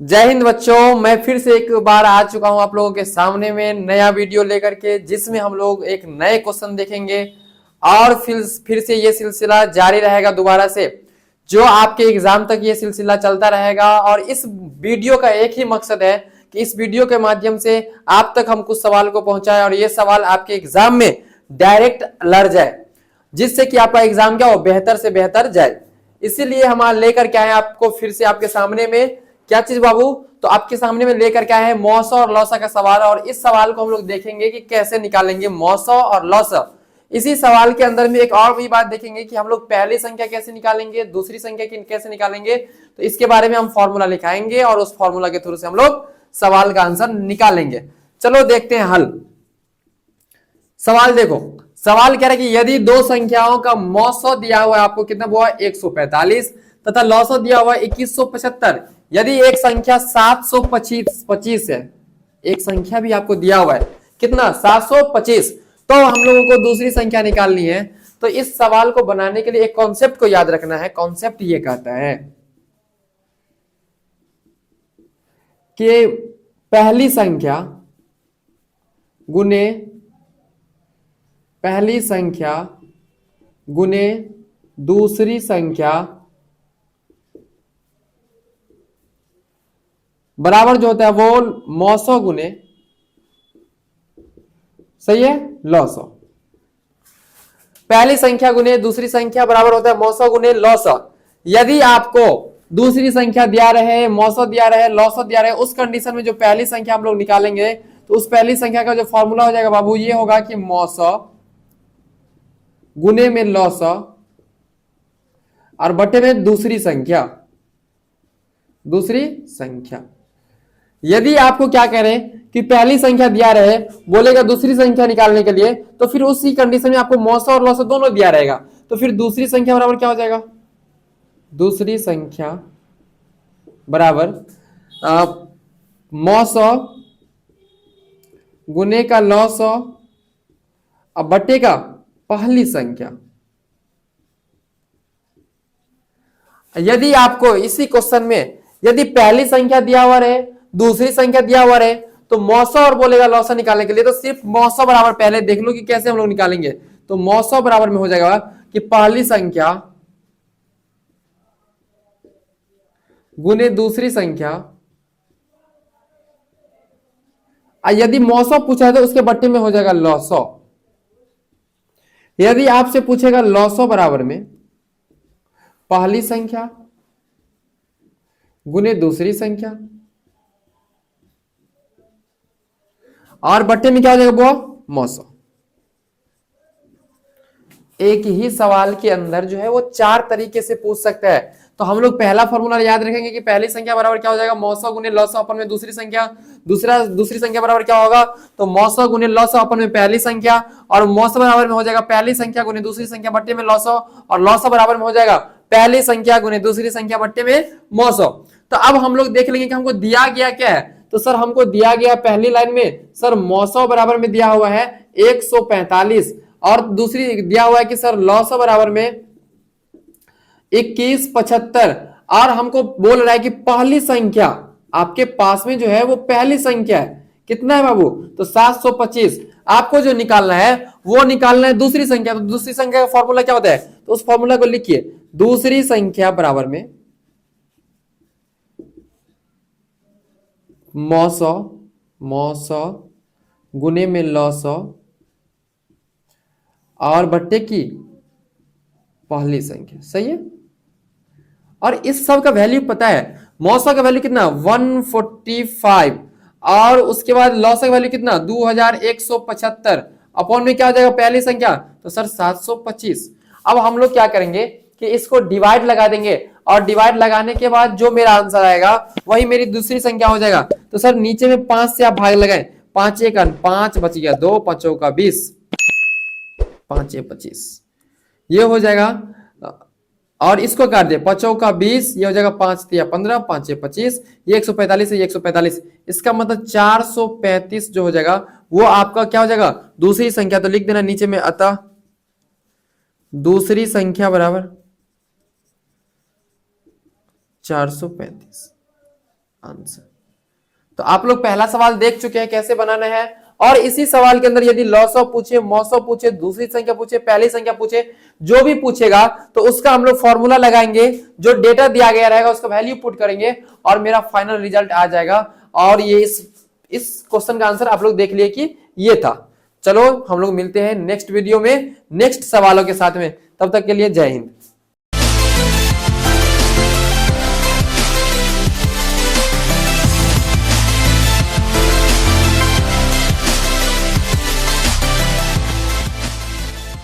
जय हिंद बच्चों, मैं फिर से एक बार आ चुका हूं आप लोगों के सामने में नया वीडियो लेकर के, जिसमें हम लोग एक नए क्वेश्चन देखेंगे और फिर से ये सिलसिला जारी रहेगा दोबारा से, जो आपके एग्जाम तक ये सिलसिला चलता रहेगा। और इस वीडियो का एक ही मकसद है कि इस वीडियो के माध्यम से आप तक हम कुछ सवाल को पहुंचाएं और ये सवाल आपके एग्जाम में डायरेक्ट लड़ जाए, जिससे कि आपका एग्जाम क्या हो, बेहतर से बेहतर जाए। इसीलिए हम लेकर के आए आपको फिर से आपके सामने में क्या चीज बाबू, तो आपके सामने में लेकर के आए हैं मौसा और लौसा का सवाल। और इस सवाल को हम लोग देखेंगे कि कैसे निकालेंगे मौसा और लौसा। इसी सवाल के अंदर में एक और भी बात देखेंगे कि हम लोग पहली संख्या कैसे निकालेंगे, दूसरी संख्या कैसे निकालेंगे, तो इसके बारे में हम फॉर्मूला लिखाएंगे और उस फॉर्मूला के थ्रू से हम लोग सवाल का आंसर निकालेंगे। चलो देखते हैं हल। सवाल देखो, सवाल कह रहा है कि यदि दो संख्याओं का मौसा दिया हुआ है, आपको कितना हुआ 145 तथा लौसा दिया हुआ है 2175। यदि एक संख्या 725 है, एक संख्या भी आपको दिया हुआ है कितना 725, तो हम लोगों को दूसरी संख्या निकालनी है। तो इस सवाल को बनाने के लिए एक कॉन्सेप्ट को याद रखना है। कॉन्सेप्ट ये कहता है कि पहली संख्या गुने पहली संख्या गुने दूसरी संख्या बराबर जो होता है वो मौसा गुने, सही है, लौसा। पहली संख्या गुने दूसरी संख्या बराबर होता है मौसा गुने लौसा। यदि आपको दूसरी संख्या दिया रहे, मौसा दिया रहे, लौसा दिया रहे, उस कंडीशन में जो पहली संख्या हम लोग निकालेंगे तो उस पहली संख्या का जो फॉर्मूला हो जाएगा बाबू, ये होगा कि मौसा गुने में लौसा और बटे में दूसरी संख्या। यदि आपको क्या कह रहे हैं कि पहली संख्या दिया रहे, बोलेगा दूसरी संख्या निकालने के लिए, तो फिर उसी कंडीशन में आपको मौसा और लौसा दोनों दिया रहेगा। तो फिर दूसरी संख्या बराबर क्या हो जाएगा, दूसरी संख्या बराबर मौसा गुने का लौसा और बटे का पहली संख्या। यदि आपको इसी क्वेश्चन में यदि पहली संख्या दिया हुआ रहे, दूसरी संख्या दिया हुआ रहे, तो मौसा और बोलेगा लौसा निकालने के लिए, तो सिर्फ मौसा बराबर पहले देख लो कि कैसे हम लोग निकालेंगे। तो मौसा बराबर में हो जाएगा कि पहली संख्या गुने दूसरी संख्या। यदि मौसा पूछा है तो उसके बट्टे में हो जाएगा लौसा। यदि आपसे पूछेगा लौसा बराबर में पहली संख्या गुने दूसरी संख्या और बट्टे में क्या हो जाएगा बुआ, मौसा। एक ही सवाल के अंदर जो है वो चार तरीके से पूछ सकता है। तो हम लोग पहला फॉर्मूला याद रखेंगे कि पहली संख्या बराबर क्या हो जाएगा, मौसा गुने लौसा अपन में दूसरी संख्या। दूसरी संख्या बराबर क्या होगा, तो मौसा गुने लौसा अपन में पहली संख्या, और मौसा बराबर में हो जाएगा पहली संख्या गुने दूसरी संख्या बट्टे में लौसा, और लौसा बराबर में हो जाएगा पहली संख्या गुने दूसरी संख्या बट्टे में मौसा। तो अब हम लोग देख लेंगे कि हमको दिया गया क्या है। तो सर हमको दिया गया पहली लाइन में सर मौसा बराबर में दिया हुआ है 145, और दूसरी दिया हुआ है कि सर लौसा बराबर में 2175, और हमको बोल रहा है कि पहली संख्या आपके पास में जो है वो पहली संख्या है, कितना है बाबू, तो 725। आपको जो निकालना है वो निकालना है दूसरी संख्या। तो दूसरी संख्या का फॉर्मूला क्या होता है, तो उस फॉर्मूला को लिखिए, दूसरी संख्या बराबर में मौसा गुने में लौसा और बट्टे की पहली संख्या, सही है। और इस सब का वैल्यू पता है, मौसा का वैल्यू कितना 145, और उसके बाद लौसा का वैल्यू कितना 2175, अपॉन में क्या हो जाएगा पहली संख्या, तो सर 725। अब हम लोग क्या करेंगे कि इसको डिवाइड लगा देंगे, और डिवाइड लगाने के बाद जो मेरा आंसर आएगा वही मेरी दूसरी संख्या हो जाएगा। तो सर नीचे में 5 से आप भाग लगाएं, 5 एक 5 बच गया, 2 5 का 20, 5 25, ये हो जाएगा। और इसको काट दे, 5 का 20, ये हो जाएगा 5 तिया 15, 5 25, ये 145 है, ये 145, इसका मतलब 435 जो हो जाएगा वो आपका क्या हो जाएगा, दूसरी संख्या। तो लिख देना नीचे में, अतः दूसरी संख्या बराबर 435। आंसर। तो आप लोग पहला सवाल देख चुके हैं कैसे बनाना है, और इसी सवाल के अंदर यदि लॉसॉ पूछे, मॉसॉ पूछे, दूसरी संख्या पूछे, पहली संख्या पूछे, जो भी पूछेगा तो उसका हम लोग फॉर्मूला लगाएंगे, जो डेटा दिया गया रहेगा उसका वैल्यू पुट करेंगे और मेरा फाइनल रिजल्ट आ जाएगा। और ये इस क्वेश्चन का आंसर आप लोग देख लिए कि ये था। चलो हम लोग मिलते हैं नेक्स्ट वीडियो में नेक्स्ट सवालों के साथ में, तब तक के लिए जय हिंद।